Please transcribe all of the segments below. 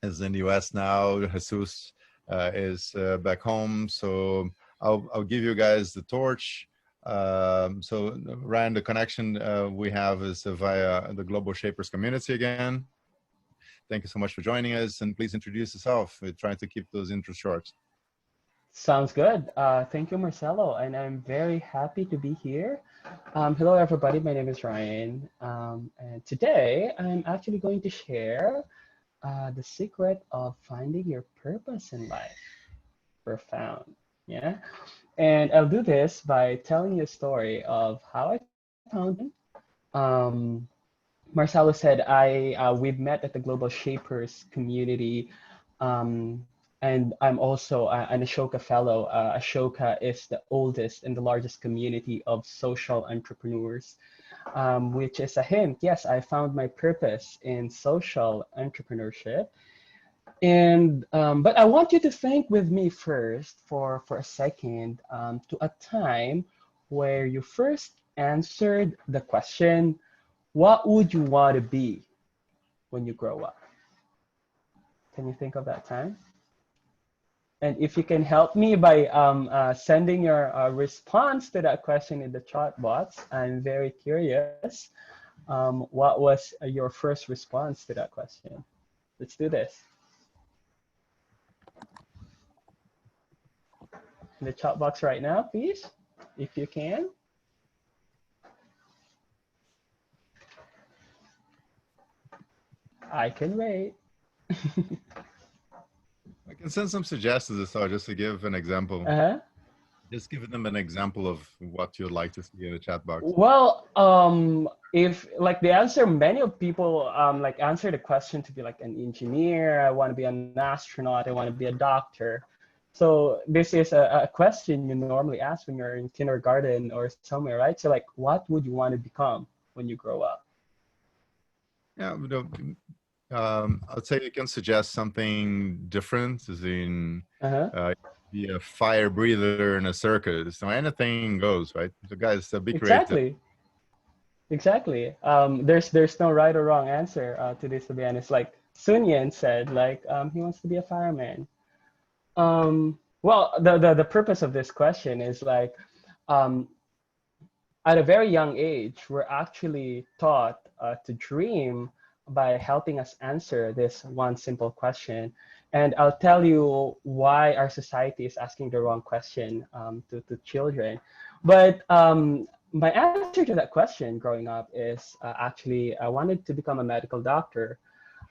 is in the US now. Jesus is back home. So I'll give you guys the torch. So Ryan, the connection we have is via the Global Shapers community again. Thank you so much for joining us, and please introduce yourself. We're trying to keep those intros short. Sounds good. Thank you, Marcelo, and I'm very happy to be here. Hello, everybody. My name is Ryan, and today I'm actually going to share the secret of finding your purpose in life. Profound, yeah? And I'll do this by telling you a story of how I found it. Marcelo said we've met at the Global Shapers community, and I'm also an Ashoka Fellow. Ashoka is the oldest and the largest community of social entrepreneurs, which is a hint. Yes, I found my purpose in social entrepreneurship. And but I want you to think with me first for a second to a time where you first answered the question, what would you want to be when you grow up? Can you think of that time? And if you can help me by sending your response to that question in the chat box, I'm very curious. What was your first response to that question? Let's do this. In the chat box right now, please, if you can. I can wait. I can send some suggestions as well, just to give an example. Just give them an example of what you'd like to see in the chat box. Well, if like the answer, many of people like answer the question to be like an engineer, I want to be an astronaut, I want to be a doctor. So this is a question you normally ask when you're in kindergarten or somewhere, right? So like, what would you want to become when you grow up? Yeah, I'd say you can suggest something different, as in be a fire breather in a circus. So anything goes, right? So guys, be creative. Exactly. There's no right or wrong answer to this, to be honest. Like Sun Yan said, like he wants to be a fireman. Well, the purpose of this question is like, at a very young age, we're actually taught to dream by helping us answer this one simple question. And I'll tell you why our society is asking the wrong question to children. But my answer to that question growing up is actually I wanted to become a medical doctor.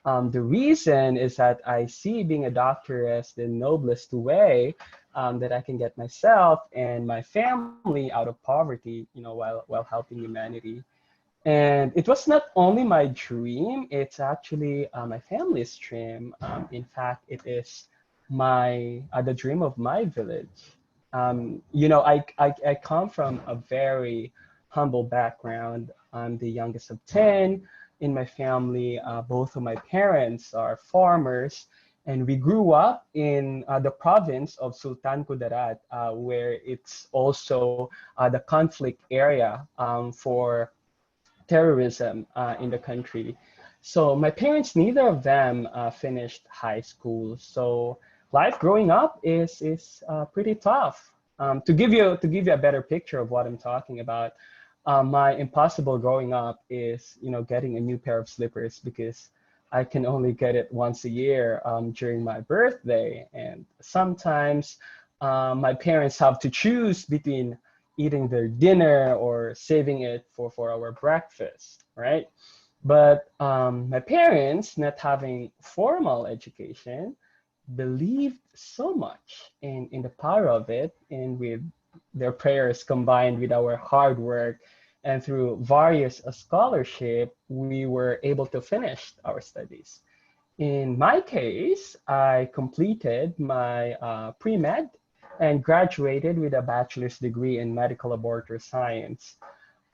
The reason is that I see being a doctor as the noblest way that I can get myself and my family out of poverty, you know, while helping humanity. And it was not only my dream, it's actually my family's dream. In fact, it is the dream of my village. You know, I come from a very humble background. I'm the youngest of 10 in my family. Both of my parents are farmers, and we grew up in the province of Sultan Kudarat, where it's also the conflict area for terrorism in the country. So my parents, neither of them finished high school. So life growing up is pretty tough. To give you a better picture of what I'm talking about, my impossible growing up is, you know, getting a new pair of slippers because I can only get it once a year during my birthday. And sometimes my parents have to choose between eating their dinner or saving it for our breakfast, right? But my parents, not having formal education, believed so much in the power of it, and with their prayers combined with our hard work and through various scholarship, we were able to finish our studies. In my case, I completed my pre-med and graduated with a bachelor's degree in medical laboratory science.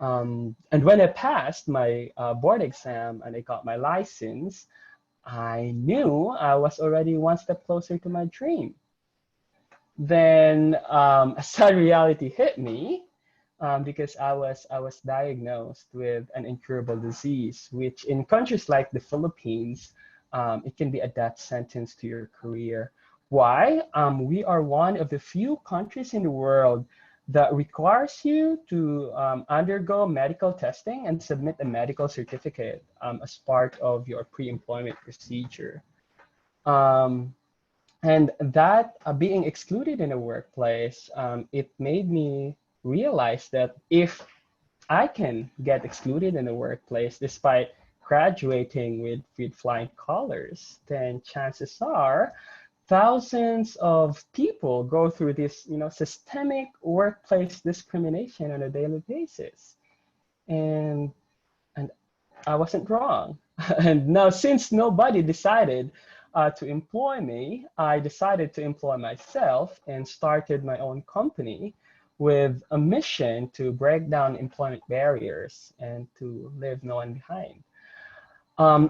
And when I passed my board exam and I got my license, I knew I was already one step closer to my dream. Then a sad reality hit me because I was diagnosed with an incurable disease, which in countries like the Philippines, it can be a death sentence to your career. Why? We are one of the few countries in the world that requires you to undergo medical testing and submit a medical certificate as part of your pre-employment procedure. And that being excluded in a workplace, it made me realize that if I can get excluded in the workplace despite graduating with flying colors, then chances are thousands of people go through this, systemic workplace discrimination on a daily basis. And I wasn't wrong. And now, since nobody decided to employ me, I decided to employ myself and started my own company with a mission to break down employment barriers and to leave no one behind.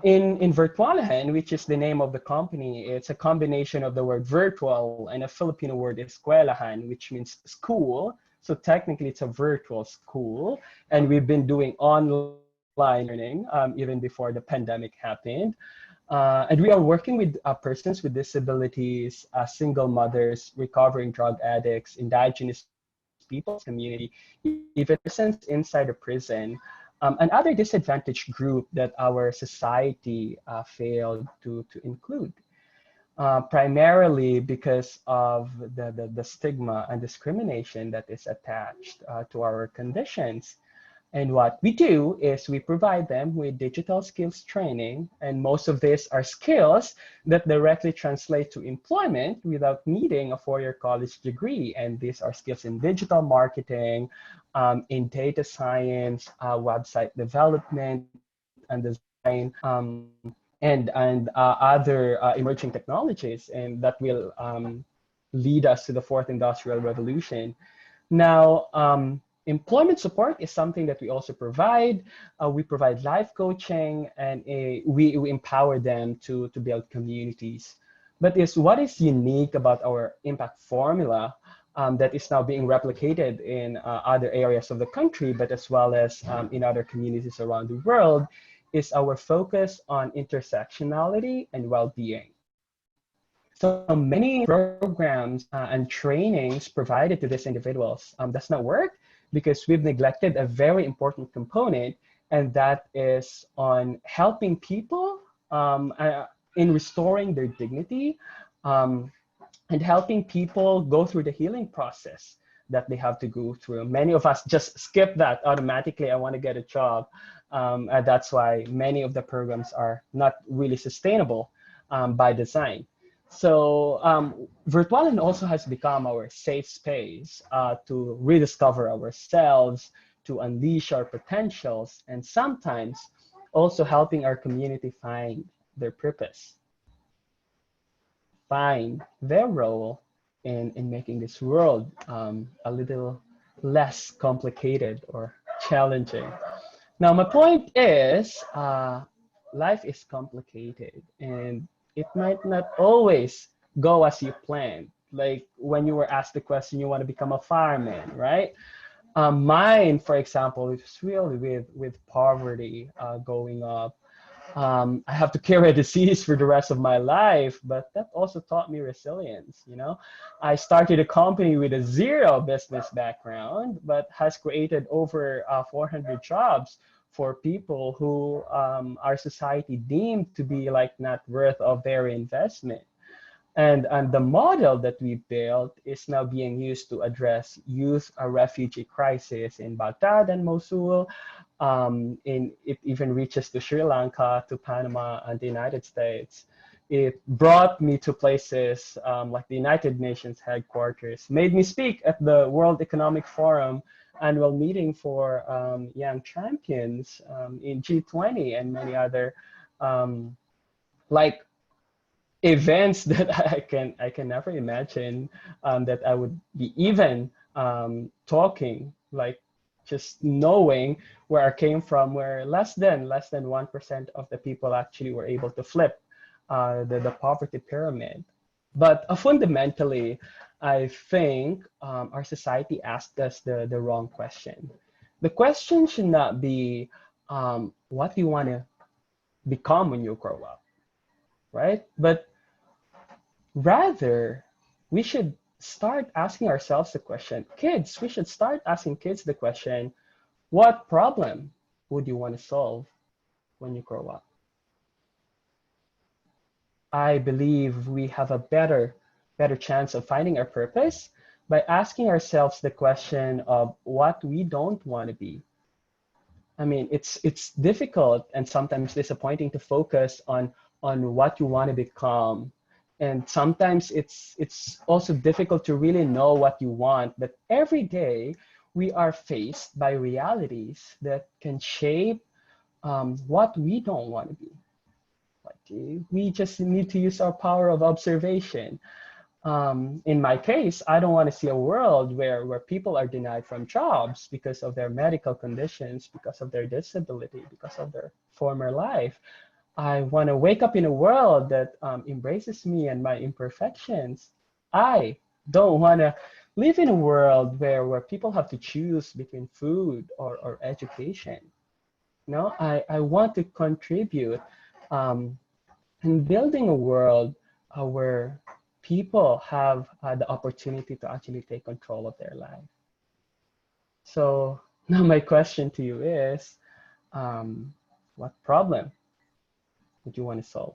In Virtualahan, which is the name of the company, it's a combination of the word virtual and a Filipino word eskwelahan, which means school. So technically it's a virtual school. And we've been doing online learning even before the pandemic happened. And we are working with persons with disabilities, single mothers, recovering drug addicts, indigenous people's community, even persons inside a prison, and other disadvantaged group that our society failed to include, primarily because of the stigma and discrimination that is attached to our conditions. And what we do is we provide them with digital skills training, and most of these are skills that directly translate to employment without needing a four-year college degree. And these are skills in digital marketing, in data science, website development and design, and other emerging technologies, and that will lead us to the fourth industrial revolution. Now, employment support is something that we also provide. We provide life coaching, and we empower them to build communities. But what is unique about our impact formula that is now being replicated in other areas of the country, but as well as in other communities around the world, is our focus on intersectionality and well-being. So many programs and trainings provided to these individuals does not work because we've neglected a very important component, and that is on helping people in restoring their dignity and helping people go through the healing process that they have to go through. Many of us just skip that automatically. I want to get a job. And that's why many of the programs are not really sustainable by design. So Virtualan also has become our safe space to rediscover ourselves, to unleash our potentials, and sometimes also helping our community find their purpose, find their role in making this world a little less complicated or challenging. Now, my point is, life is complicated, and it might not always go as you planned. Like when you were asked the question, you want to become a fireman, right? Mine, for example, is really with poverty going up. I have to carry a disease for the rest of my life, but that also taught me resilience. I started a company with a zero business background, but has created over 400 jobs for people who our society deemed to be like not worth of their investment. And the model that we built is now being used to address youth refugee crisis in Baghdad and Mosul. It even reaches to Sri Lanka, to Panama, and the United States. It brought me to places like the United Nations headquarters, made me speak at the World Economic Forum annual meeting for young champions in G20 and many other like events that I can never imagine that I would be even talking, like just knowing where I came from, where less than 1% of the people actually were able to flip the poverty pyramid. But fundamentally, I think our society asked us the wrong question. The question should not be what do you want to become when you grow up? right? But rather, we should start asking ourselves the question, kids, we should start asking kids the question, what problem would you want to solve when you grow up? I believe we have a better chance of finding our purpose by asking ourselves the question of what we don't want to be. I mean, it's difficult and sometimes disappointing to focus on what you want to become. And sometimes it's also difficult to really know what you want. But every day we are faced by realities that can shape what we don't want to be. Like, we just need to use our power of observation. In my case, I don't want to see a world where people are denied from jobs because of their medical conditions, because of their disability, because of their former life. I want to wake up in a world that embraces me and my imperfections. I don't want to live in a world where people have to choose between food or education. No, I want to contribute in building a world where people have the opportunity to actually take control of their life. So now my question to you is, what problem would you want to solve?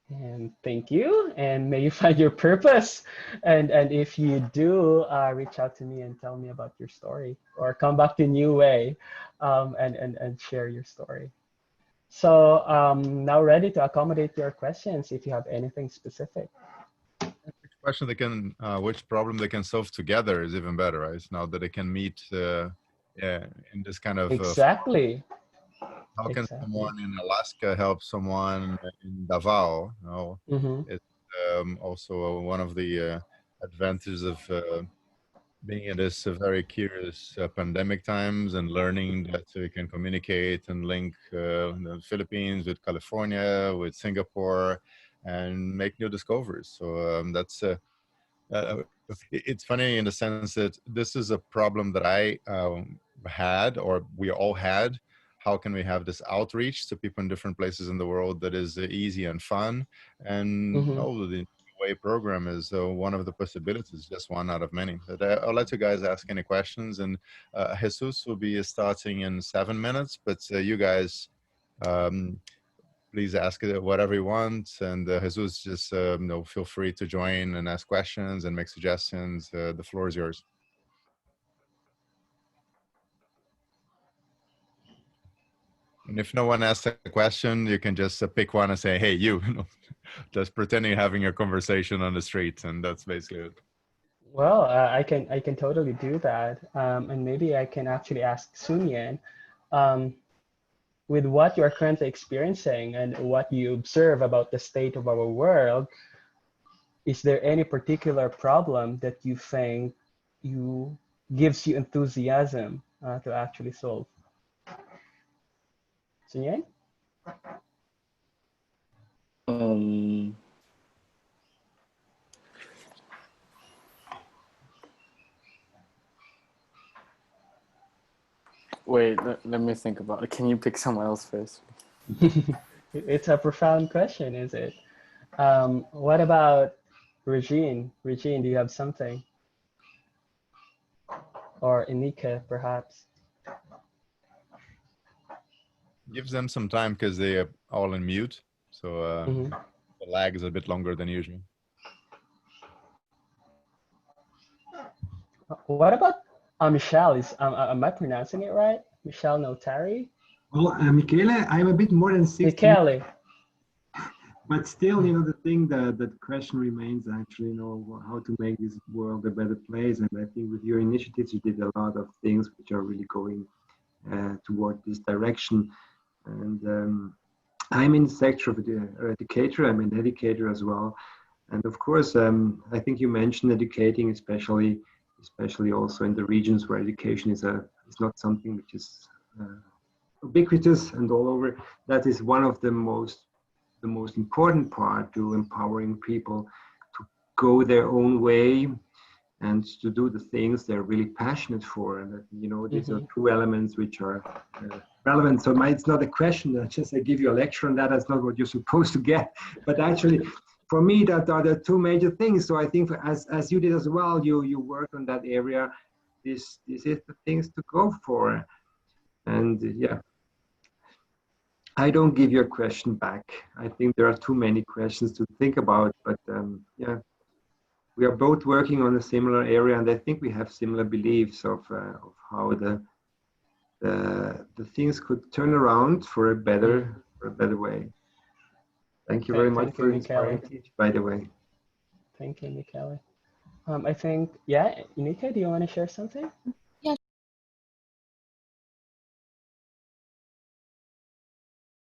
And thank you, and may you find your purpose. And if you do, reach out to me and tell me about your story, or come back to New Way and share your story. So now ready to accommodate your questions if you have anything specific. Question they can, which problem they can solve together is even better, right? Now that they can meet yeah, in this kind of Exactly. how can Exactly. someone in Alaska help someone in Davao? You know, Mm-hmm. it's also one of the advantages of being in this very curious pandemic times and learning that we can communicate and link the Philippines with California, with Singapore, and make new discoveries. So that's uh, it's funny in the sense that this is a problem that I had, or we all had. How can we have this outreach to people in different places in the world that is easy and fun? And Mm-hmm. oh, the way program is one of the possibilities, just one out of many. But I'll let you guys ask any questions. And Jesus will be starting in 7 minutes, but you guys, um, please ask it whatever you want. And Jesus, just feel free to join and ask questions and make suggestions. The floor is yours. And if no one asks a question, you can just pick one and say, "Hey, you," just pretending you're having a conversation on the street, and that's basically it. Well, I can totally do that, and maybe I can actually ask Sunyan, um, with what you are currently experiencing and what you observe about the state of our world. Is there any particular problem that you think you gives you enthusiasm to actually solve? Sunyan? Um, Wait, let me think about it. Can you pick someone else first? It's a profound question, is it? What about Regine? Regine, do you have something? Or Inika, perhaps? Gives them some time because they are all in mute, so Mm-hmm. the lag is a bit longer than usual. What about Michelle? Am I pronouncing it right? Michelle Notari? Well, Michele, I'm a bit more than 60, Michele. but still, the thing that the question remains actually, how to make this world a better place. And I think with your initiatives, you did a lot of things which are really going toward this direction. And I'm in the sector of the educator. I'm an educator as well. And of course, I think you mentioned educating, especially also in the regions where education is not something which is ubiquitous and all over. That is one of the most important part to empowering people to go their own way and to do the things they're really passionate for. And that, these are Mm-hmm. two elements which are relevant. So it's not a question. I give you a lecture on that. That's not what you're supposed to get. But actually, for me, that are the two major things. So I think as you did as well, you worked on that area. This is the things to go for. And yeah, I don't give you a question back. I think there are too many questions to think about. But yeah, we are both working on a similar area, and I think we have similar beliefs of how the things could turn around for a better way. Thank you very much for inspiring teach, by the way. Thank you, Michele. I think, yeah, Nika, do you want to share something?